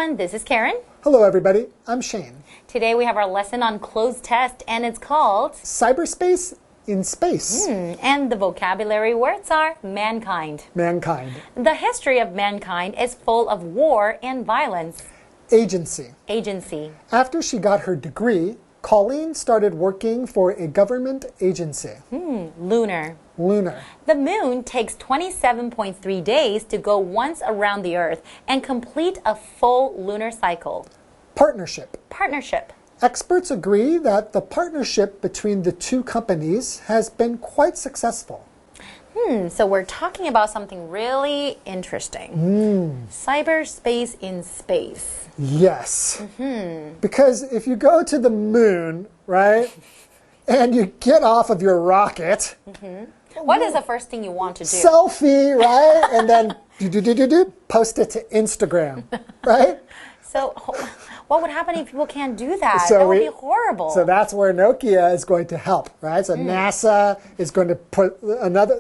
everyone, this is Karen. Hello everybody, I'm Shane. Today we have our lesson on closed test and it's called Cyberspace in Space. And the vocabulary words are mankind. Mankind. The history of mankind is full of war and violence. Agency. Agency. After she got her degree, Colleen started working for a government agency. Lunar. Lunar. The moon takes 27.3 days to go once around the Earth and complete a full lunar cycle. Partnership. Partnership. Experts agree that the partnership between the two companies has been quite successful. So we're talking about something really interesting. Cyberspace in space. Yes. Because if you go to the moon, right, and you get off of your rocket, What is the first thing you want to do? selfie, right, and then post it to Instagram, right? So what would happen if people can't do that? So That would be horrible. So that's where Nokia is going to help, right? So NASA is going to put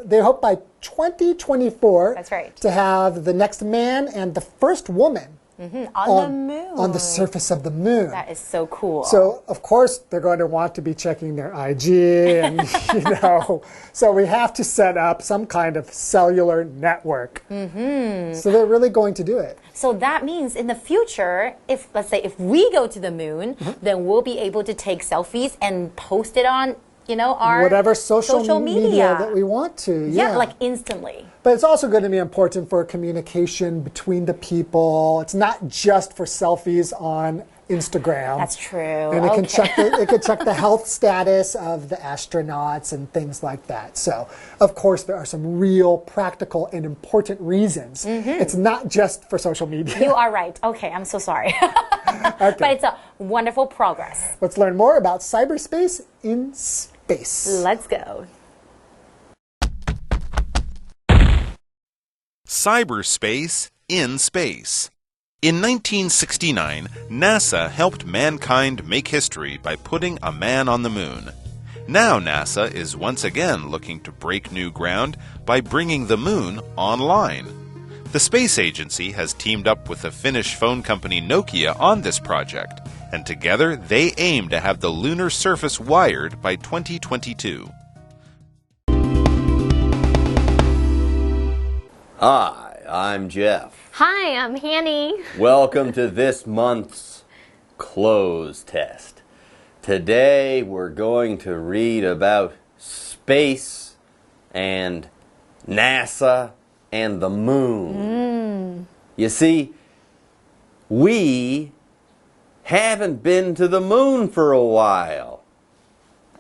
they hope by 2024 That's right. to have the next man and the first woman on the moon. on the surface of the moon. That is so cool. So, of course, they're going to want to be checking their IG and, so we have to set up some kind of cellular network. So they're really going to do it. So that means in the future, let's say if we go to the moon, then we'll be able to take selfies and post it on, our Whatever social media that we want to. Yeah, like instantly. But it's also going to be important for communication between the people. It's not just for selfies on Instagram. That's true. And it can check the health status of the astronauts and things like that. So, of course, there are some real practical and important reasons. It's not just for social media. You are right. Okay, I'm so sorry. Okay. But it's a wonderful progress. Let's learn more about cyberspace in space. Let's go. Cyberspace in space. In 1969, NASA helped mankind make history by putting a man on the moon. Now NASA is once again looking to break new ground by bringing the moon online. The space agency has teamed up with the Finnish phone company Nokia on this project, and together they aim to have the lunar surface wired by 2022. Hi, I'm Jeff. Hi, I'm Hanny. Welcome to this month's closed test. Today we're going to read about space and NASA and the moon. You see, we haven't been to the moon for a while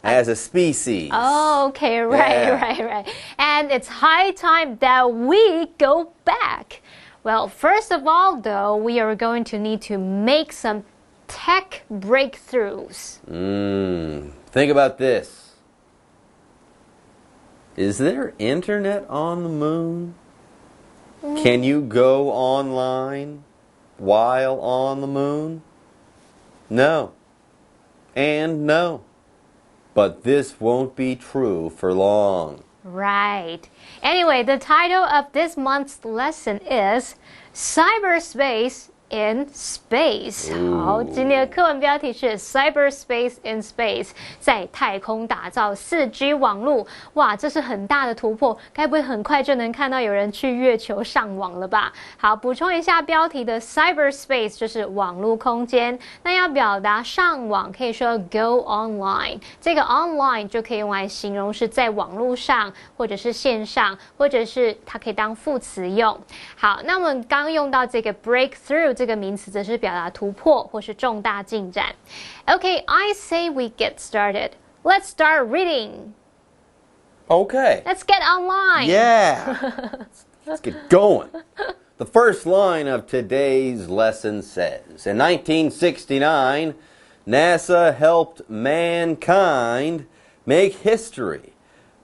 as a species. Oh, okay, right. And it's high time that we go back. Well, first of all, though, we are going to need to make some tech breakthroughs. Think about this. Is there internet on the moon? Can you go online while on the moon? No. And no. But this won't be true for long. Right. Anyway, the title of this month's lesson is Cyberspace in Space. 好，今天的课文标题是 Cyberspace in Space， 在太空打造 4G 网络。哇，这是很大的突破，该不会很快就能看到有人去月球上网了吧？好，补充一下标题的 Cyberspace 就是网络空间。那要表达上网，可以说 go online。这个 online 就可以用来形容是在网络上，或者是线上，或者是它可以当副词用。好，那我们刚用到这个 breakthrough。这个名词则是表达突破或是重大进展。Okay, I say we get started. Let's start reading. Okay. Let's get online. Yeah. Let's get going. The first line of today's lesson says, in 1969, NASA helped mankind make history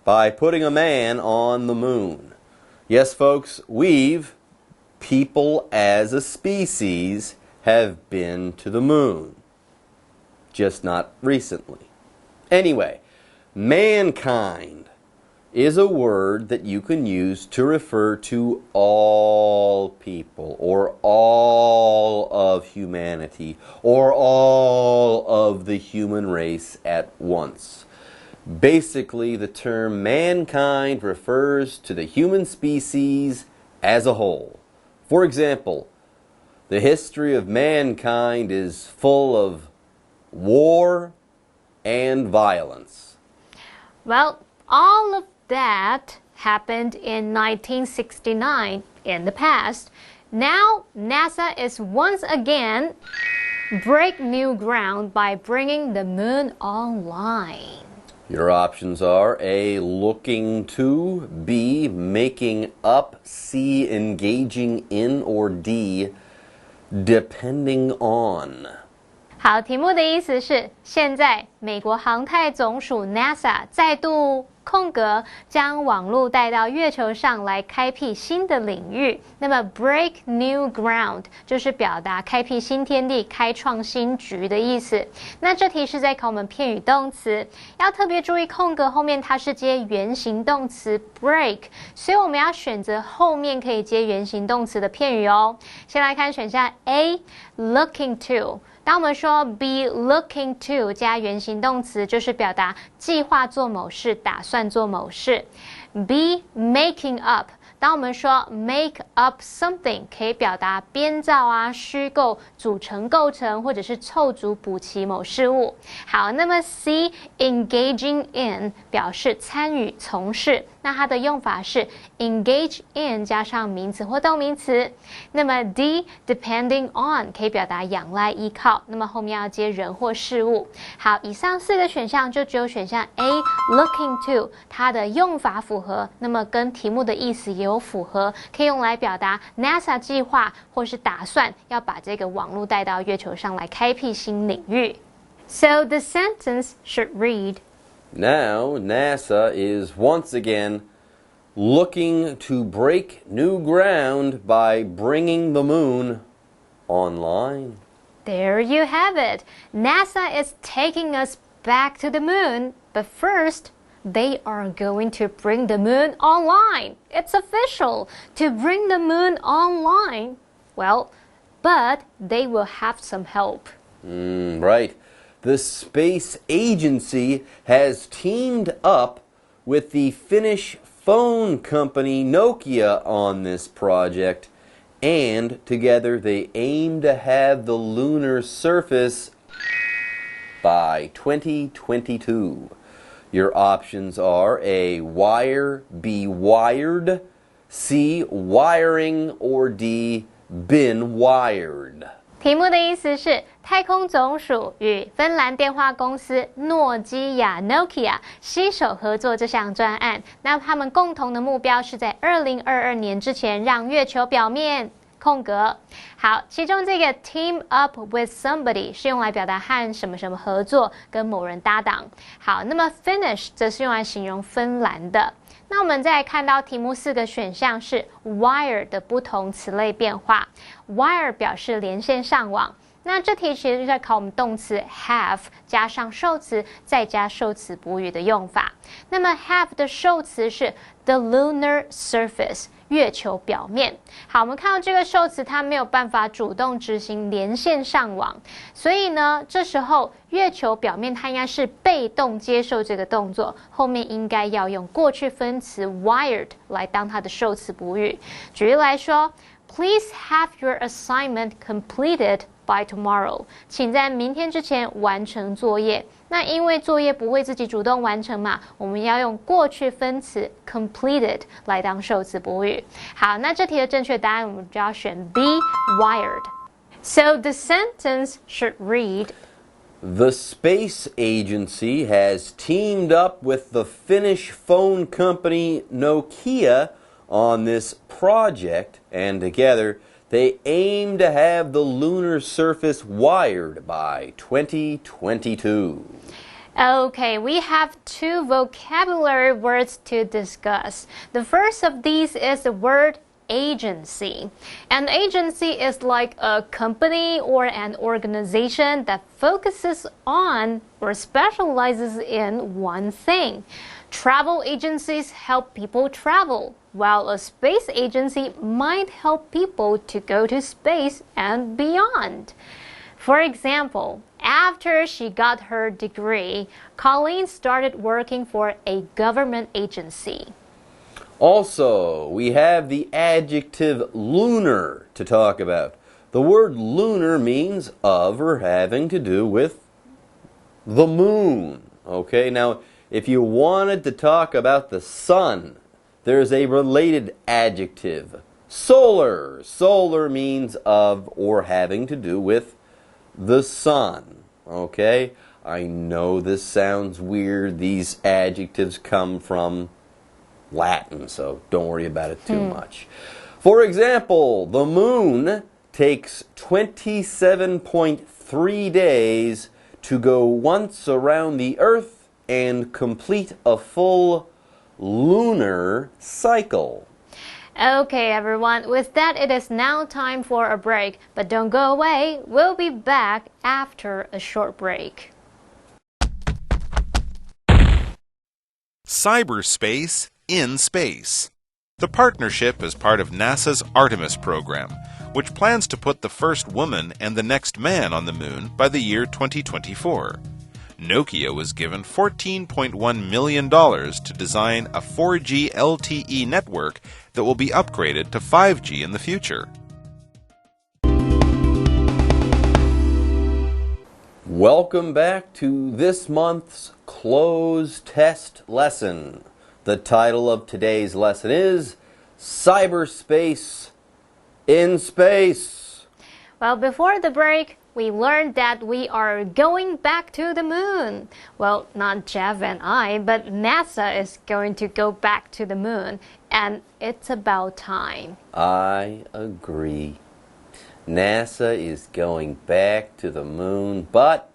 by putting a man on the moon. Yes, folks, people as a species have been to the moon. Just not recently. Anyway, mankind is a word that you can use to refer to all people or all of humanity or all of the human race at once. Basically, the term mankind refers to the human species as a whole. For example, the history of mankind is full of war and violence. Well, all of that happened in 1969 in the past. Now, NASA is once again break new ground by bringing the moon online. Your options are A, looking to, B, making up, C, engaging in, or D, depending on. 好，题目的意思是，现在美国航太总署 NASA 再度空格将网络带到月球上来开辟新的领域。那么 break new ground 就是表达开辟新天地、开创新局的意思。那这题是在考我们片语动词，要特别注意空格后面它是接原形动词 break， 所以我们要选择后面可以接原形动词的片语哦。先来看选项 A looking to。当我们说 be looking to 加原形动词，就是表达计划做某事、打算做某事。be making up， 当我们说 make up something， 可以表达编造啊、虚构、组成、构成，或者是凑足补齐某事物。好，那么 C engaging in 表示参与、从事。那它的用法是 engage in 加上名词或动名词。那么 D depending on 可以表达仰赖、依靠，那么后面要接人或事物。好，以上4个选项就只有选项 A looking to 它的用法符合，那么跟题目的意思也有符合，可以用来表达 NASA 计划或是打算要把这个网络带到月球上来开辟新领域。So the sentence should read, Now, NASA is once again looking to break new ground by bringing the moon online. There you have it. NASA is taking us back to the moon, but first, they are going to bring the moon online. It's official. To bring the moon online, well, but they will have some help. Right. The space agency has teamed up with the Finnish phone company Nokia on this project, and together they aim to have the lunar surface by 2022. Your options are A, wire, B, wired, C, wiring, or D, been wired. 题目的意思是，太空总署与芬兰电话公司诺基亚 Nokia 携手合作这项专案。那他们共同的目标是在2022年之前让月球表面空格。好，其中这个 team up with somebody 是用来表达和什么什么合作，跟某人搭档。好，那么 Finnish 则是用来形容芬兰的。那我们再看到题目4个选项是 wire 的不同词类变化。wire 表示连线上网。那这题其实就在考我们动词 have 加上受词再加受词补语的用法。那么 have 的受词是 the lunar surface 月球表面。好，我们看到这个受词它没有办法主动执行连线上网，所以呢这时候月球表面它应该是被动接受这个动作，后面应该要用过去分词 wired 来当它的受词补语。举例来说， Please have your assignment completed by tomorrow. 请在明天之前完成作业。那因为作业不会自己主动完成嘛，我们要用过去分词 completed 来当受词补语。好，那这题的正确答案我们就要选 B, wired. So the sentence should read, The space agency has teamed up with the Finnish phone company Nokia on this project, and together they aim to have the lunar surface wired by 2022. Okay, we have 2 vocabulary words to discuss. The first of these is the word agency. An agency is like a company or an organization that focuses on or specializes in one thing. Travel agencies help people travel, while a space agency might help people to go to space and beyond. For example, after she got her degree, Colleen started working for a government agency. Also, we have the adjective lunar to talk about. The word lunar means of or having to do with the moon. Okay, now if you wanted to talk about the sun, there's a related adjective. Solar. Solar means of or having to do with the sun. Okay, I know this sounds weird. These adjectives come from Latin, so don't worry about it too much. For example, the moon takes 27.3 days to go once around the Earth and complete a full lunar cycle. Okay, everyone, with that, it is now time for a break. But don't go away. We'll be back after a short break. Cyberspace in space. The partnership is part of NASA's Artemis program, which plans to put the first woman and the next man on the moon by the year 2024. Nokia was given $14.1 million to design a 4G LTE network that will be upgraded to 5G in the future. Welcome back to this month's cloze test lesson. The title of today's lesson is Cyberspace in Space. Well, before the break, we learned that we are going back to the moon. Well, not Jeff and I, but NASA is going to go back to the moon, and it's about time. I agree. NASA is going back to the moon, but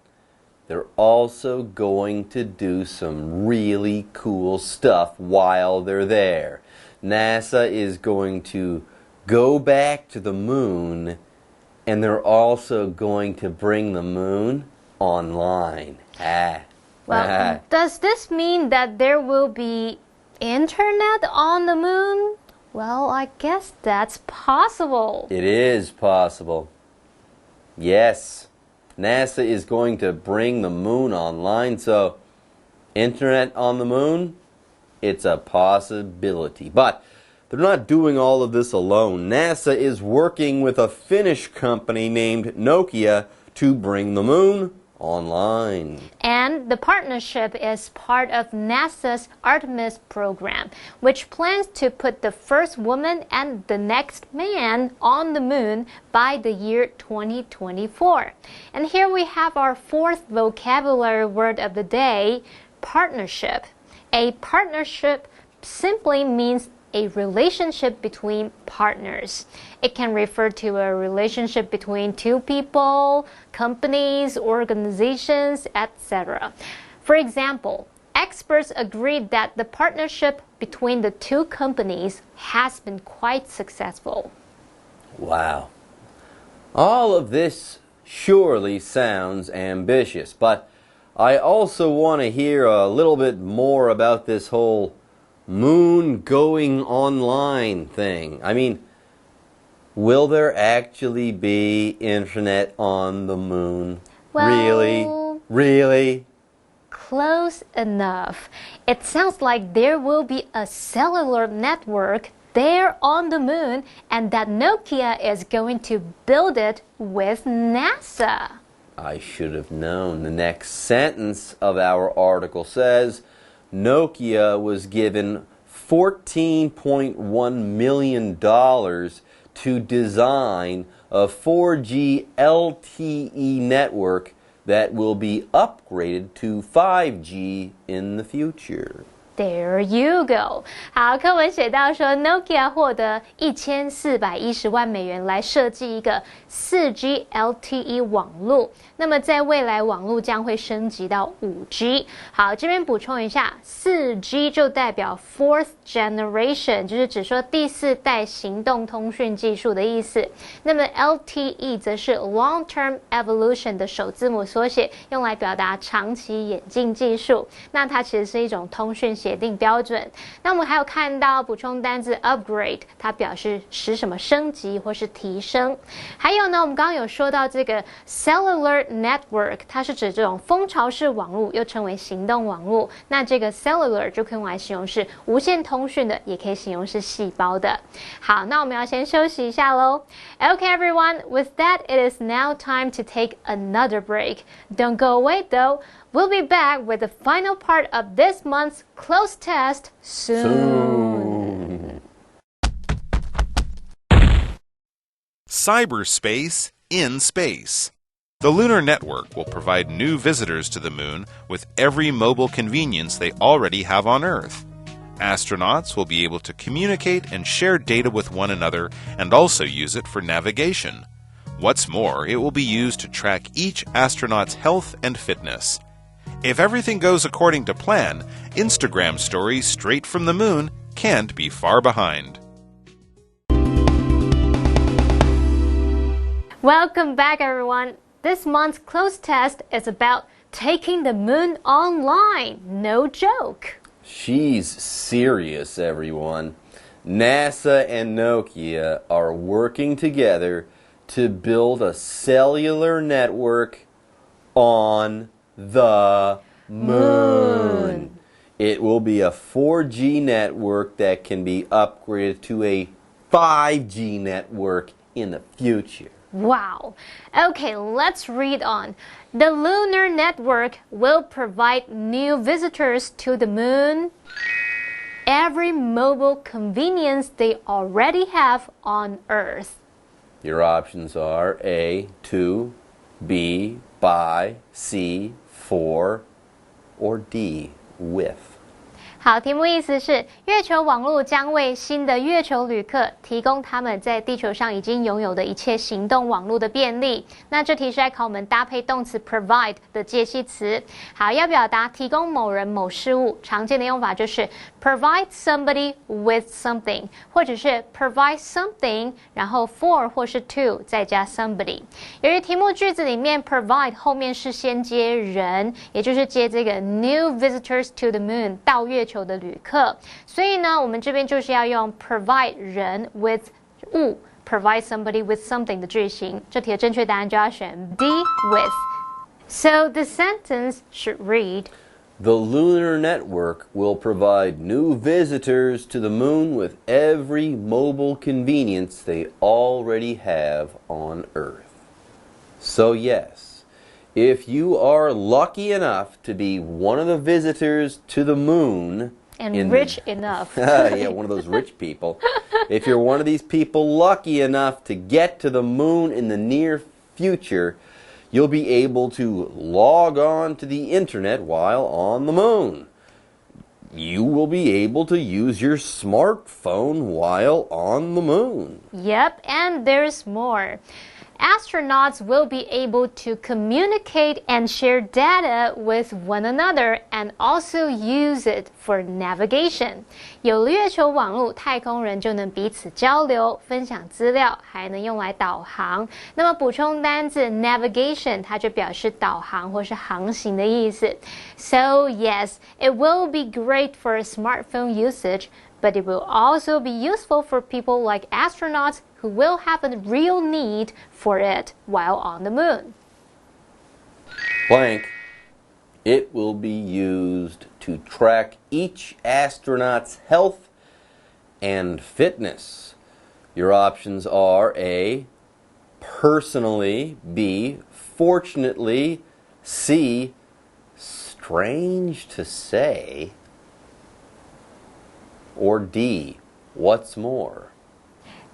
they're also going to do some really cool stuff while they're there. NASA is going to go back to the moon, and they're also going to bring the moon online. Well, does this mean that there will be internet on the moon? Well, I guess that's possible. It is possible. Yes, NASA is going to bring the moon online, so internet on the moon, it's a possibility. But they're not doing all of this alone. NASA is working with a Finnish company named Nokia to bring the moon online. And the partnership is part of NASA's Artemis program, which plans to put the first woman and the next man on the moon by the year 2024. And here we have our fourth vocabulary word of the day, partnership. A partnership simply means a relationship between partners. It can refer to a relationship between two people, companies, organizations, etc. For example, experts agreed that the partnership between the two companies has been quite successful. Wow. All of this surely sounds ambitious, but I also want to hear a little bit more about this whole moon going online thing. I mean, will there actually be internet on the moon? Well, Really? Close enough. It sounds like there will be a cellular network there on the moon, and that Nokia is going to build it with NASA. I should have known. The next sentence of our article says, Nokia was given $14.1 million to design a 4G LTE network that will be upgraded to 5G in the future. There you go。好，课文写到说 ，Nokia 获得1410万美元来设计一个4G LTE 网络。那么在未来，网络将会升级到5G。好，这边补充一下，4G 就代表 Fourth Generation， 就是指说第4代行动通讯技术的意思。那么 LTE 则是 Long Term Evolution 的首字母缩写，用来表达长期演进技术。那它其实是一种通讯协定标准。那我们还有看到补充单字 upgrade， 它表示使什么升级或是提升。还有呢，我们刚刚有说到这个 cellular network， 它是指这种蜂巢式网络，又称为行动网络。那这个 cellular 就可以用来形容是无线通讯的，也可以形容是细胞的。好，那我们要先休息一下咯。Okay, everyone, with that, it is now time to take another break. Don't go away though. We'll be back with the final part of this month's close test soon. Cyberspace in space. The lunar network will provide new visitors to the moon with every mobile convenience they already have on Earth. Astronauts will be able to communicate and share data with one another and also use it for navigation. What's more, it will be used to track each astronaut's health and fitness. If everything goes according to plan, Instagram stories straight from the moon can't be far behind. Welcome back, everyone. This month's close test is about taking the moon online. No joke. She's serious, everyone. NASA and Nokia are working together to build a cellular network on the moon. It will be a 4G network that can be upgraded to a 5G network in the future. Wow. Okay, let's read on. The lunar network will provide new visitors to the moon, every mobile convenience they already have on Earth. Your options are A, 2, B, by, C, for, or D, with. 好，题目意思是月球网络将为新的月球旅客提供他们在地球上已经拥有的一切行动网络的便利。那这题是在考我们搭配动词 provide 的介系词。好，要表达提供某人某事物，常见的用法就是 provide somebody with something， 或者是 provide something， 然后 for 或是 to 再加 somebody。由于题目句子里面 provide 后面是先接人，也就是接这个 new visitors to the moon 到月球的旅客，所以呢，我们这边就是要用 provide 人 with 物 provide somebody with something 的句型。这题的正确答案就要选 D with。So the sentence should read: The lunar network will provide new visitors to the moon with every mobile convenience they already have on Earth. So yes, if you are lucky enough to be one of the visitors to the moon, and rich enough. Yeah, one of those rich people. If you're one of these people lucky enough to get to the moon in the near future, you'll be able to log on to the internet while on the moon. You will be able to use your smartphone while on the moon. Yep, and there's more. Astronauts will be able to communicate and share data with one another and also use it for navigation. 有了月球网络，太空人就能彼此交流、分享资料，还能用来导航。那么补充单字 navigation， 它就表示导航或是航行的意思。So yes, it will be great for smartphone usage, but it will also be useful for people like astronauts who will have a real need for it while on the moon. Blank. It will be used to track each astronaut's health and fitness. Your options are A, personally, B, fortunately, C, strange to say, or D, what's more.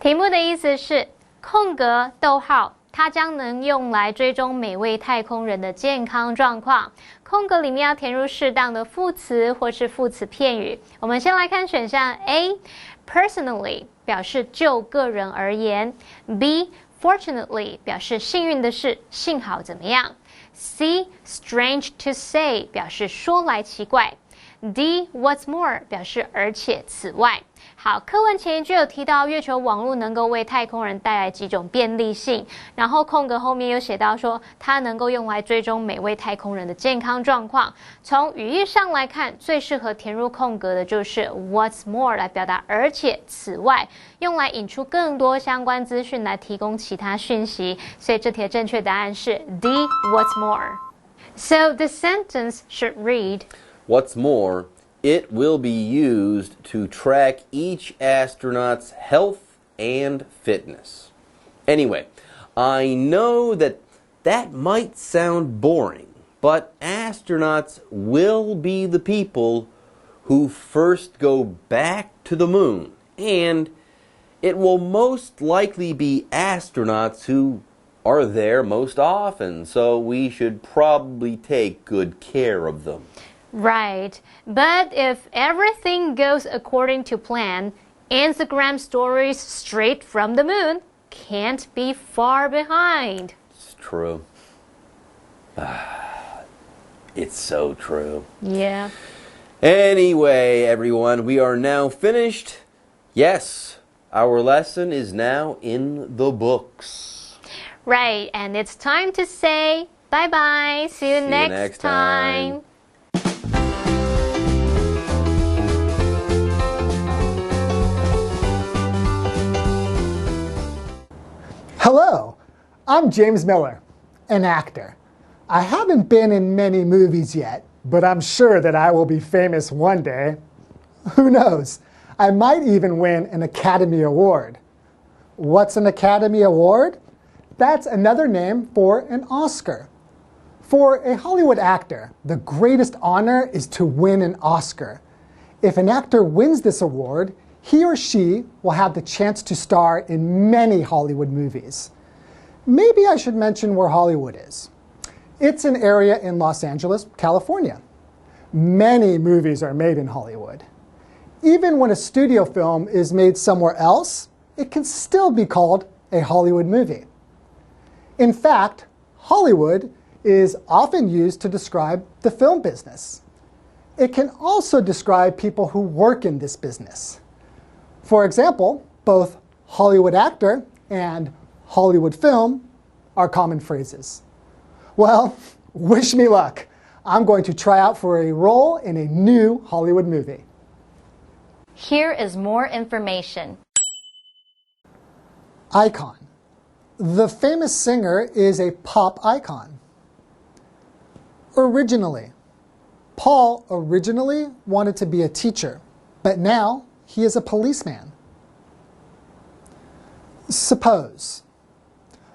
题目的意思是空格逗号它将能用来追踪每位太空人的健康状况。空格里面要填入适当的副词或是副词片语。我们先来看选项 A，personally 表示就个人而言。B，fortunately 表示幸运的是，幸好怎么样。C，strange to say 表示说来奇怪。D，what's more 表示而且此外。好，课文前一句有提到月球网络能够为太空人带来几种便利性，然后空格后面有写到说它能够用来追踪每位太空人的健康状况。从语义上来看，最适合填入空格的就是 what's more 来表达而且此外，用来引出更多相关资讯来提供其他讯息。所以这题的正确答案是 D what's more. So the sentence should read, What's more, it will be used to track each astronaut's health and fitness. Anyway, I know that might sound boring, but astronauts will be the people who first go back to the moon, and it will most likely be astronauts who are there most often, so we should probably take good care of them. right, but if everything goes according to plan, Instagram stories straight from the moon can't be far behind. It's true. It's so true. Yeah. Anyway, everyone, we are now finished. Yes, our lesson is now in the books. Right, and it's time to say bye-bye. See you next time. Hello, I'm James Miller, an actor. I haven't been in many movies yet, but I'm sure that I will be famous one day. Who knows? I might even win an Academy Award. What's an Academy Award? That's another name for an Oscar. For a Hollywood actor, the greatest honor is to win an Oscar. If an actor wins this award, he or she will have the chance to star in many Hollywood movies. Maybe I should mention where Hollywood is. It's an area in Los Angeles, California. Many movies are made in Hollywood. Even when a studio film is made somewhere else, it can still be called a Hollywood movie. In fact, Hollywood is often used to describe the film business. It can also describe people who work in this business. For example, both Hollywood actor and Hollywood film are common phrases. Well, wish me luck. I'm going to try out for a role in a new Hollywood movie. Here is more information. Icon. The famous singer is a pop icon. Originally. Paul originally wanted to be a teacher, but now he is a policeman. Suppose.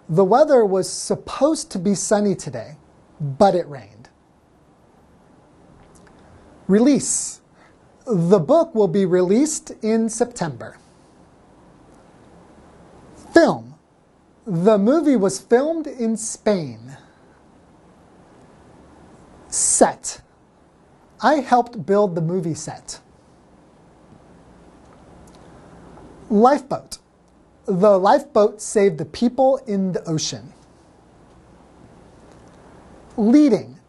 The weather was supposed to be sunny today, but it rained. Release. The book will be released in September. Film. The movie was filmed in Spain. Set. I helped build the movie set. Lifeboat. The lifeboat saved the people in the ocean. Leading.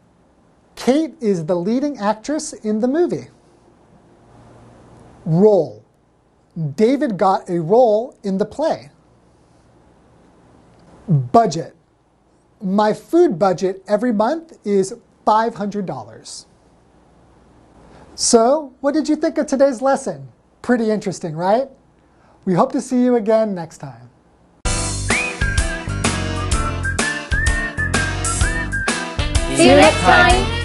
Kate is the leading actress in the movie. Role. David got a role in the play. Budget. My food budget every month is $500. So, what did you think of today's lesson? Pretty interesting, right? We hope to see you again next time. See you next time.